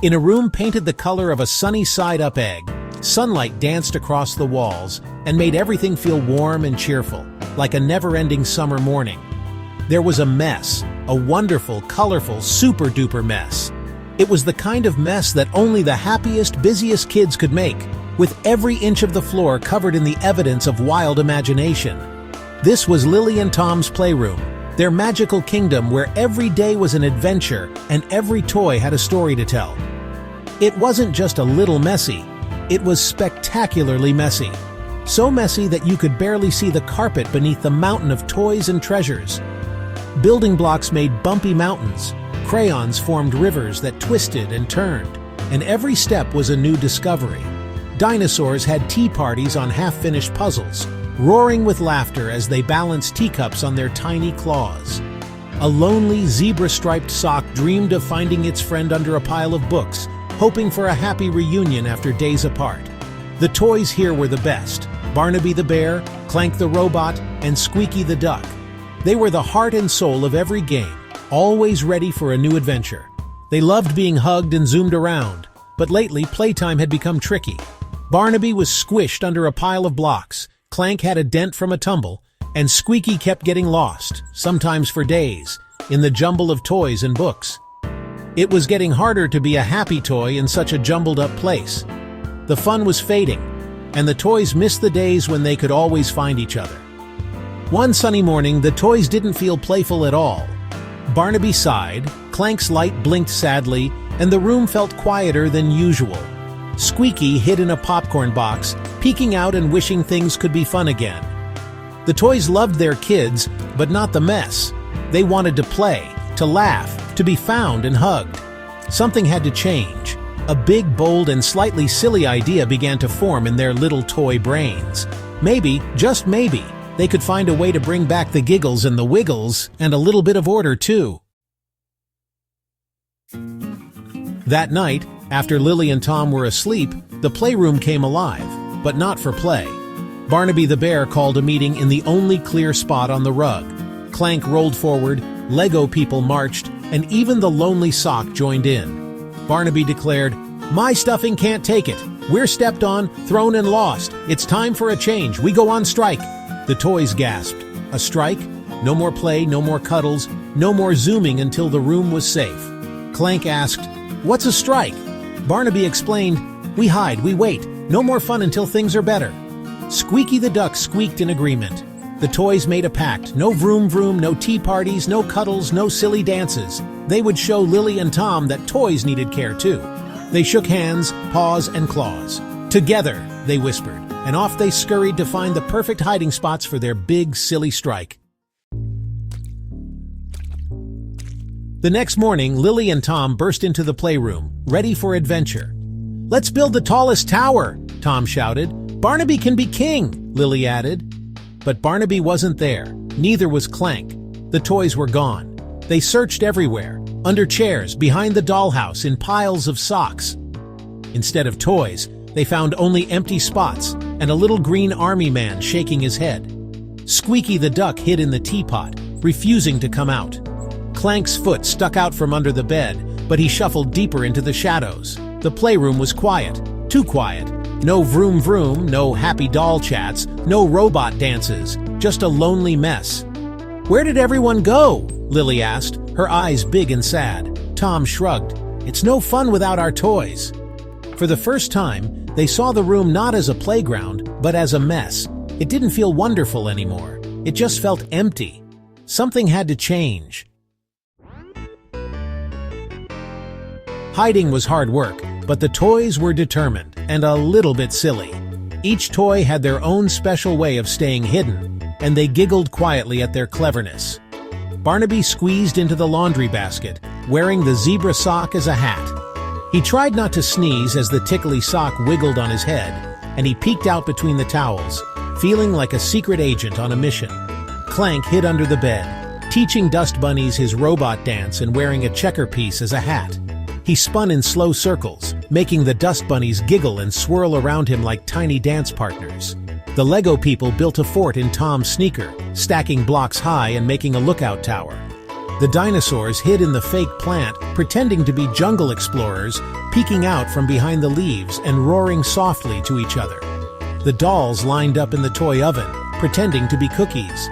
In a room painted the color of a sunny side-up egg, sunlight danced across the walls and made everything feel warm and cheerful, like a never-ending summer morning. There was a mess, a wonderful, colorful, super-duper mess. It was the kind of mess that only the happiest, busiest kids could make, with every inch of the floor covered in the evidence of wild imagination. This was Lily and Tom's playroom, their magical kingdom where every day was an adventure and every toy had a story to tell. It wasn't just a little messy, it was spectacularly messy. So messy that you could barely see the carpet beneath the mountain of toys and treasures. Building blocks made bumpy mountains, crayons formed rivers that twisted and turned, and every step was a new discovery. Dinosaurs had tea parties on half-finished puzzles, roaring with laughter as they balanced teacups on their tiny claws. A lonely, zebra-striped sock dreamed of finding its friend under a pile of books, hoping for a happy reunion after days apart. The toys here were the best: Barnaby the bear, Clank the robot, and Squeaky the duck. They were the heart and soul of every game, always ready for a new adventure. They loved being hugged and zoomed around, but lately playtime had become tricky. Barnaby was squished under a pile of blocks, Clank had a dent from a tumble, and Squeaky kept getting lost, sometimes for days, in the jumble of toys and books. It was getting harder to be a happy toy in such a jumbled-up place. The fun was fading, and the toys missed the days when they could always find each other. One sunny morning, the toys didn't feel playful at all. Barnaby sighed, Clank's light blinked sadly, and the room felt quieter than usual. Squeaky hid in a popcorn box, peeking out and wishing things could be fun again. The toys loved their kids, but not the mess. They wanted to play, to laugh, to be found and hugged. Something had to change. A big, bold, and slightly silly idea began to form in their little toy brains. Maybe, just maybe, they could find a way to bring back the giggles and the wiggles, and a little bit of order, too. That night, after Lily and Tom were asleep, the playroom came alive, but not for play. Barnaby the bear called a meeting in the only clear spot on the rug. Clank rolled forward, Lego people marched, and even the lonely sock joined in. Barnaby declared, "My stuffing can't take it. We're stepped on, thrown and lost. It's time for a change. We go on strike." The toys gasped. A strike? No more play, no more cuddles, no more zooming until the room was safe. Clank asked, "What's a strike?" Barnaby explained, "We hide, we wait. No more fun until things are better." Squeaky the duck squeaked in agreement. The toys made a pact. No vroom vroom, no tea parties, no cuddles, no silly dances. They would show Lily and Tom that toys needed care too. They shook hands, paws, and claws. "Together," they whispered, and off they scurried to find the perfect hiding spots for their big, silly strike. The next morning, Lily and Tom burst into the playroom, ready for adventure. "Let's build the tallest tower," Tom shouted. "Barnaby can be king," Lily added. But Barnaby wasn't there. Neither was Clank. The toys were gone. They searched everywhere, under chairs, behind the dollhouse, in piles of socks. Instead of toys, they found only empty spots and a little green army man shaking his head. Squeaky the duck hid in the teapot, refusing to come out. Clank's foot stuck out from under the bed, but he shuffled deeper into the shadows. The playroom was quiet, too quiet. No vroom vroom, no happy doll chats, no robot dances, just a lonely mess. "Where did everyone go?" Lily asked, her eyes big and sad. Tom shrugged. "It's no fun without our toys." For the first time, they saw the room not as a playground, but as a mess. It didn't feel wonderful anymore. It just felt empty. Something had to change. Hiding was hard work, but the toys were determined, and a little bit silly. Each toy had their own special way of staying hidden, and they giggled quietly at their cleverness. Barnaby squeezed into the laundry basket, wearing the zebra sock as a hat. He tried not to sneeze as the tickly sock wiggled on his head, and he peeked out between the towels, feeling like a secret agent on a mission. Clank hid under the bed, teaching dust bunnies his robot dance and wearing a checker piece as a hat. He spun in slow circles, making the dust bunnies giggle and swirl around him like tiny dance partners. The Lego people built a fort in Tom's sneaker, stacking blocks high and making a lookout tower. The dinosaurs hid in the fake plant, pretending to be jungle explorers, peeking out from behind the leaves and roaring softly to each other. The dolls lined up in the toy oven, pretending to be cookies.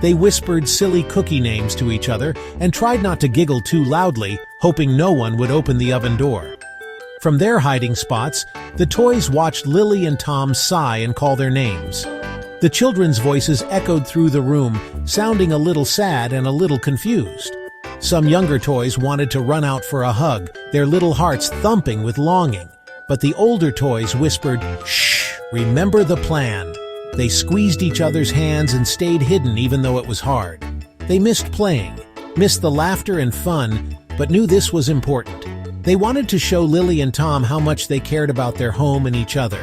They whispered silly cookie names to each other and tried not to giggle too loudly, hoping no one would open the oven door. From their hiding spots, the toys watched Lily and Tom sigh and call their names. The children's voices echoed through the room, sounding a little sad and a little confused. Some younger toys wanted to run out for a hug, their little hearts thumping with longing. But the older toys whispered, "Shh, remember the plan." They squeezed each other's hands and stayed hidden even though it was hard. They missed playing, missed the laughter and fun, but knew this was important. They wanted to show Lily and Tom how much they cared about their home and each other.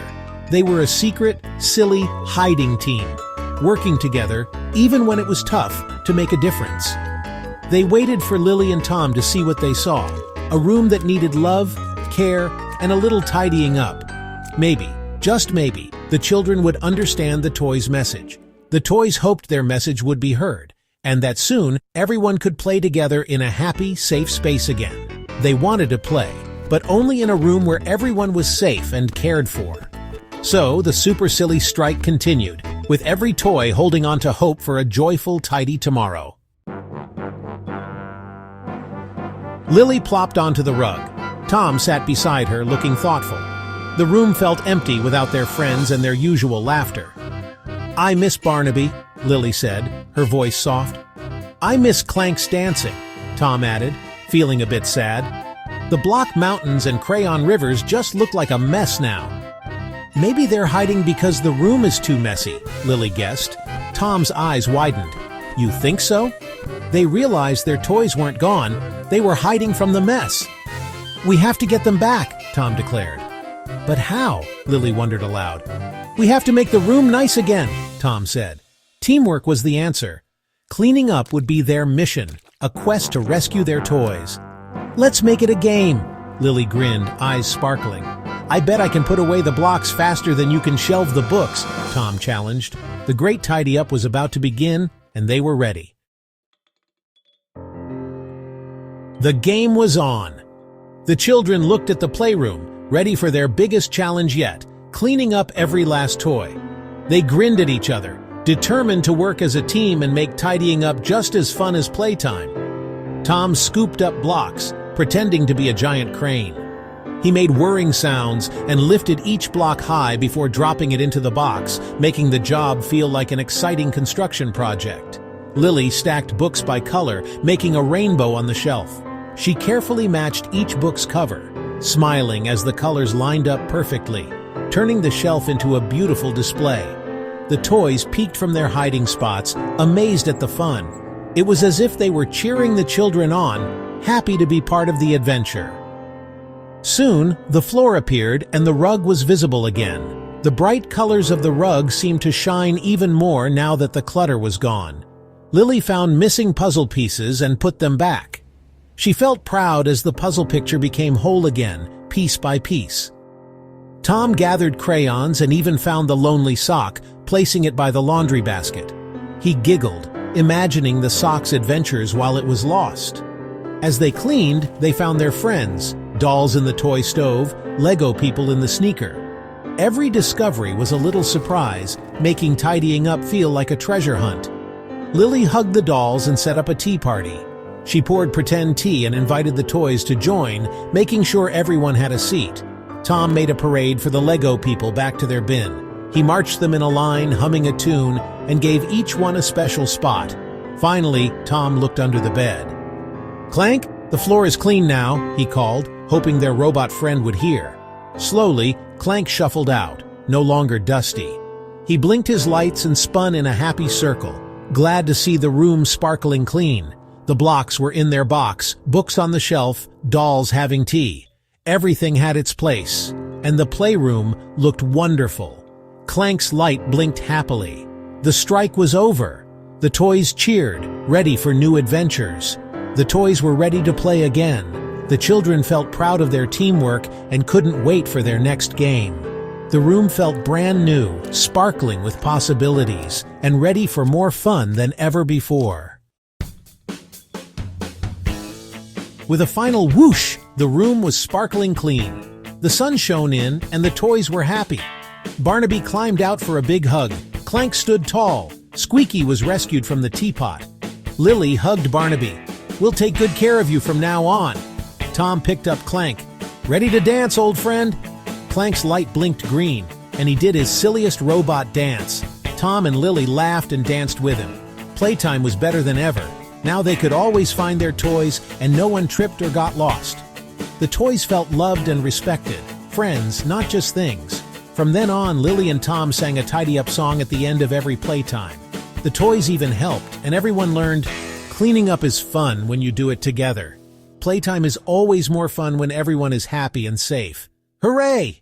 They were a secret, silly, hiding team, working together, even when it was tough, to make a difference. They waited for Lily and Tom to see what they saw, a room that needed love, care, and a little tidying up. Maybe, just maybe, the children would understand the toys' message. The toys hoped their message would be heard, and that soon everyone could play together in a happy, safe space again. They wanted to play, but only in a room where everyone was safe and cared for. So the super silly strike continued, with every toy holding on to hope for a joyful, tidy tomorrow. Lily plopped onto the rug. Tom sat beside her, looking thoughtful. The room felt empty without their friends and their usual laughter. "I miss Barnaby," Lily said, her voice soft. "I miss Clank's dancing," Tom added, feeling a bit sad. "The block mountains and crayon rivers just look like a mess now." "Maybe they're hiding because the room is too messy," Lily guessed. Tom's eyes widened. "You think so?" They realized their toys weren't gone, they were hiding from the mess. "We have to get them back," Tom declared. "But how?" Lily wondered aloud. "We have to make the room nice again," Tom said. Teamwork was the answer. Cleaning up would be their mission, a quest to rescue their toys. "Let's make it a game," Lily grinned, eyes sparkling. "I bet I can put away the blocks faster than you can shelve the books," Tom challenged. The great tidy-up was about to begin, and they were ready. The game was on. The children looked at the playroom, ready for their biggest challenge yet, cleaning up every last toy. They grinned at each other, determined to work as a team and make tidying up just as fun as playtime. Tom scooped up blocks, pretending to be a giant crane. He made whirring sounds and lifted each block high before dropping it into the box, making the job feel like an exciting construction project. Lily stacked books by color, making a rainbow on the shelf. She carefully matched each book's cover, smiling as the colors lined up perfectly, turning the shelf into a beautiful display. The toys peeked from their hiding spots, amazed at the fun. It was as if they were cheering the children on, happy to be part of the adventure. Soon, the floor appeared and the rug was visible again. The bright colors of the rug seemed to shine even more now that the clutter was gone. Lily found missing puzzle pieces and put them back. She felt proud as the puzzle picture became whole again, piece by piece. Tom gathered crayons and even found the lonely sock, placing it by the laundry basket. He giggled, imagining the sock's adventures while it was lost. As they cleaned, they found their friends, dolls in the toy stove, Lego people in the sneaker. Every discovery was a little surprise, making tidying up feel like a treasure hunt. Lily hugged the dolls and set up a tea party. She poured pretend tea and invited the toys to join, making sure everyone had a seat. Tom made a parade for the Lego people back to their bin. He marched them in a line, humming a tune, and gave each one a special spot. Finally, Tom looked under the bed. "Clank, the floor is clean now," he called, hoping their robot friend would hear. Slowly, Clank shuffled out, no longer dusty. He blinked his lights and spun in a happy circle, glad to see the room sparkling clean. The blocks were in their box, books on the shelf, dolls having tea. Everything had its place, and the playroom looked wonderful. Clank's light blinked happily. The strike was over. The toys cheered, ready for new adventures. The toys were ready to play again. The children felt proud of their teamwork and couldn't wait for their next game. The room felt brand new, sparkling with possibilities, and ready for more fun than ever before. With a final whoosh, the room was sparkling clean. The sun shone in, and the toys were happy. Barnaby climbed out for a big hug. Clank stood tall. Squeaky was rescued from the teapot. Lily hugged Barnaby. "We'll take good care of you from now on." Tom picked up Clank. "Ready to dance, old friend?" Clank's light blinked green, and he did his silliest robot dance. Tom and Lily laughed and danced with him. Playtime was better than ever. Now they could always find their toys, and no one tripped or got lost. The toys felt loved and respected. Friends, not just things. From then on, Lily and Tom sang a tidy-up song at the end of every playtime. The toys even helped, and everyone learned, cleaning up is fun when you do it together. Playtime is always more fun when everyone is happy and safe. Hooray!